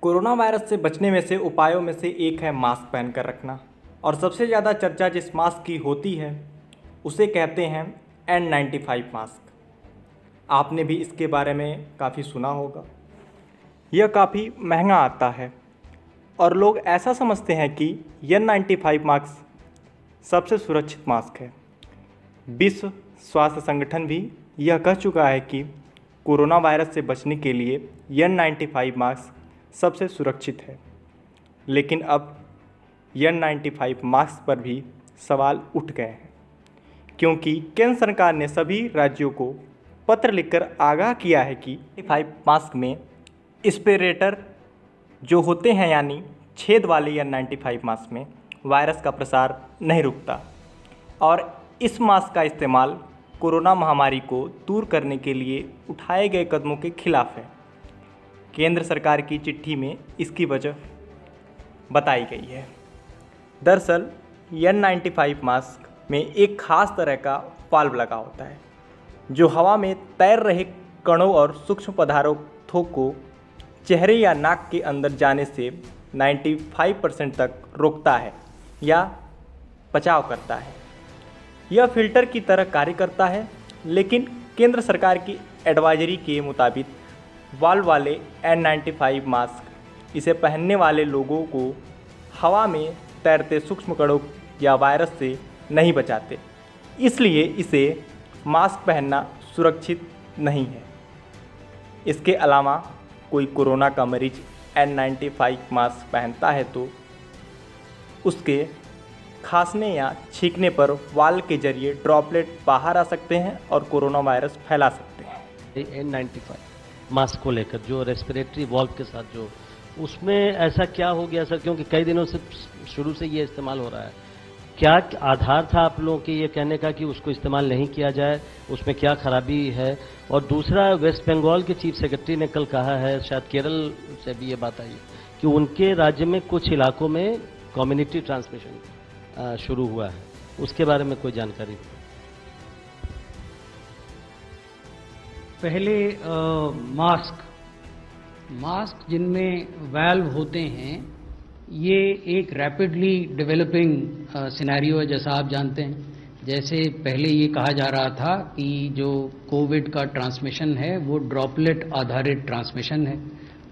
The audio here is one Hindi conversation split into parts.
कोरोना वायरस से बचने में से उपायों में से एक है मास्क पहनकर रखना। और सबसे ज़्यादा चर्चा जिस मास्क की होती है उसे कहते हैं N95 मास्क। आपने भी इसके बारे में काफ़ी सुना होगा। यह काफ़ी महंगा आता है और लोग ऐसा समझते हैं कि N95 मास्क सबसे सुरक्षित मास्क है। विश्व स्वास्थ्य संगठन भी यह कह चुका है कि कोरोना वायरस से बचने के लिए N95 मास्क सबसे सुरक्षित है। लेकिन अब N95 मास्क पर भी सवाल उठ गए हैं, क्योंकि केंद्र सरकार ने सभी राज्यों को पत्र लिखकर आगाह किया है कि N95 मास्क में एस्पिरेटर जो होते हैं, यानी छेद वाले N95 मास्क में वायरस का प्रसार नहीं रुकता और इस मास्क का इस्तेमाल कोरोना महामारी को दूर करने के लिए उठाए गए कदमों के खिलाफ है। केंद्र सरकार की चिट्ठी में इसकी वजह बताई गई है। दरअसल N95 मास्क में एक खास तरह का वाल्व लगा होता है जो हवा में तैर रहे कणों और सूक्ष्म पदार्थों को चेहरे या नाक के अंदर जाने से 95% तक रोकता है या बचाव करता है। यह फिल्टर की तरह कार्य करता है, लेकिन केंद्र सरकार की एडवाइजरी के मुताबिक वाल्व वाले N95 मास्क इसे पहनने वाले लोगों को हवा में तैरते सूक्ष्म कणों या वायरस से नहीं बचाते, इसलिए इसे मास्क पहनना सुरक्षित नहीं है। इसके अलावा कोई कोरोना का मरीज N95 मास्क पहनता है तो उसके खांसने या छींकने पर वाल्व के जरिए ड्रॉपलेट बाहर आ सकते हैं और कोरोना वायरस फैला सकते हैं। N95 मास्क को लेकर जो रेस्पिरेटरी वॉल्व के साथ जो उसमें ऐसा क्या हो गया सर, क्योंकि कई दिनों से शुरू से ये इस्तेमाल हो रहा है, क्या आधार था आप लोगों के ये कहने का कि उसको इस्तेमाल नहीं किया जाए, उसमें क्या खराबी है? और दूसरा, वेस्ट बंगाल के चीफ सेक्रेटरी ने कल कहा है, शायद केरल से भी ये बात आई कि उनके राज्य में कुछ इलाकों में कम्युनिटी ट्रांसमिशन शुरू हुआ है, उसके बारे में कोई जानकारी? पहले मास्क जिनमें वाल्व होते हैं, ये एक रैपिडली डेवलपिंग सिनेरियो है, जैसा आप जानते हैं। जैसे पहले ये कहा जा रहा था कि जो कोविड का ट्रांसमिशन है वो ड्रॉपलेट आधारित ट्रांसमिशन है।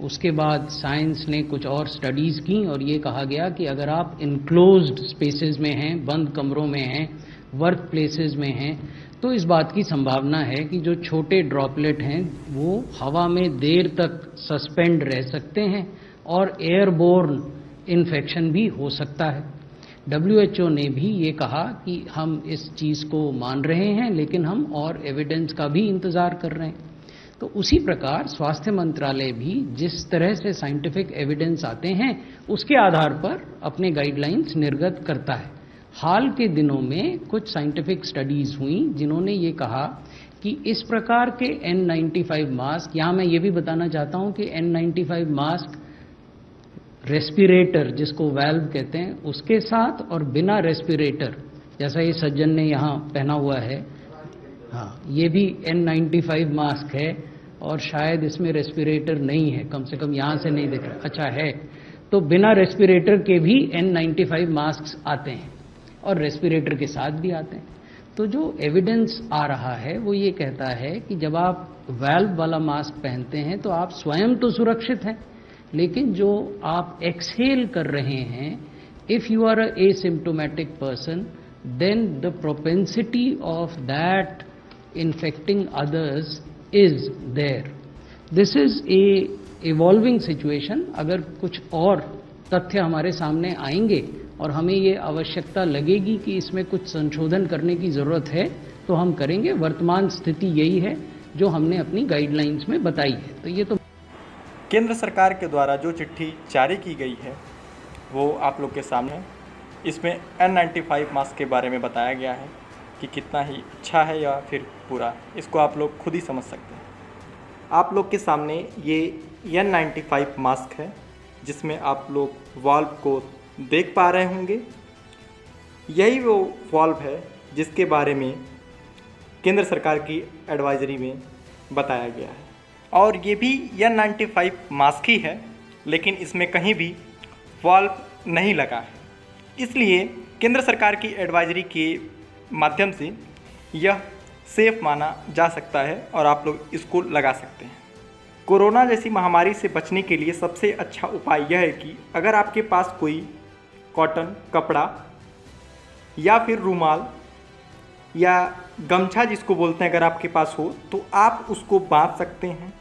उसके बाद साइंस ने कुछ और स्टडीज़ की और ये कहा गया कि अगर आप इनक्लोज्ड स्पेसेस में हैं, बंद कमरों में हैं, वर्क प्लेसेस में हैं, तो इस बात की संभावना है कि जो छोटे ड्रॉपलेट हैं वो हवा में देर तक सस्पेंड रह सकते हैं और एयरबोर्न इन्फेक्शन भी हो सकता है। WHO ने भी ये कहा कि हम इस चीज़ को मान रहे हैं, लेकिन हम और एविडेंस का भी इंतज़ार कर रहे हैं। तो उसी प्रकार स्वास्थ्य मंत्रालय भी जिस तरह से साइंटिफिक एविडेंस आते हैं उसके आधार पर अपने गाइडलाइंस निर्गत करता है। हाल के दिनों में कुछ साइंटिफिक स्टडीज़ हुई जिन्होंने ये कहा कि इस प्रकार के N95 मास्क, यहाँ मैं ये भी बताना चाहता हूँ कि N95 मास्क रेस्पिरेटर जिसको वाल्व कहते हैं उसके साथ और बिना रेस्पिरेटर, जैसा ये सज्जन ने यहाँ पहना हुआ है, हाँ, ये भी N95 मास्क है और शायद इसमें रेस्पिरेटर नहीं है, कम से कम यहाँ से नहीं दिख रहा। अच्छा है, तो बिना रेस्पिरेटर के भी N95 मास्क आते हैं और रेस्पिरेटर के साथ भी आते हैं। तो जो एविडेंस आ रहा है वो ये कहता है कि जब आप वाल्व वाला मास्क पहनते हैं तो आप स्वयं तो सुरक्षित हैं, लेकिन जो आप एक्सहेल कर रहे हैं, if you are a asymptomatic person, then the propensity of that infecting others is there. This is a evolving situation. अगर कुछ और तथ्य हमारे सामने आएंगे और हमें ये आवश्यकता लगेगी कि इसमें कुछ संशोधन करने की ज़रूरत है तो हम करेंगे। वर्तमान स्थिति यही है जो हमने अपनी गाइडलाइंस में बताई है। तो ये तो केंद्र सरकार के द्वारा जो चिट्ठी जारी की गई है वो आप लोग के सामने है। इसमें N95 मास्क के बारे में बताया गया है कि कितना ही अच्छा है या फिर बुरा, इसको आप लोग खुद ही समझ सकते हैं। आप लोग के सामने ये N95 मास्क है जिसमें आप लोग वाल्व को देख पा रहे होंगे। यही वो वाल्व है जिसके बारे में केंद्र सरकार की एडवाइजरी में बताया गया है। और ये भी N95 मास्क ही है, लेकिन इसमें कहीं भी वाल्व नहीं लगा है। इसलिए केंद्र सरकार की एडवाइजरी के माध्यम से यह सेफ माना जा सकता है और आप लोग इसको लगा सकते हैं। कोरोना जैसी महामारी से बचने के लिए सबसे अच्छा उपाय यह है कि अगर आपके पास कोई कॉटन कपड़ा या फिर रुमाल या गमछा जिसको बोलते हैं अगर आपके पास हो तो आप उसको बांध सकते हैं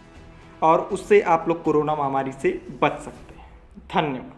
और उससे आप लोग कोरोना महामारी से बच सकते हैं। धन्यवाद।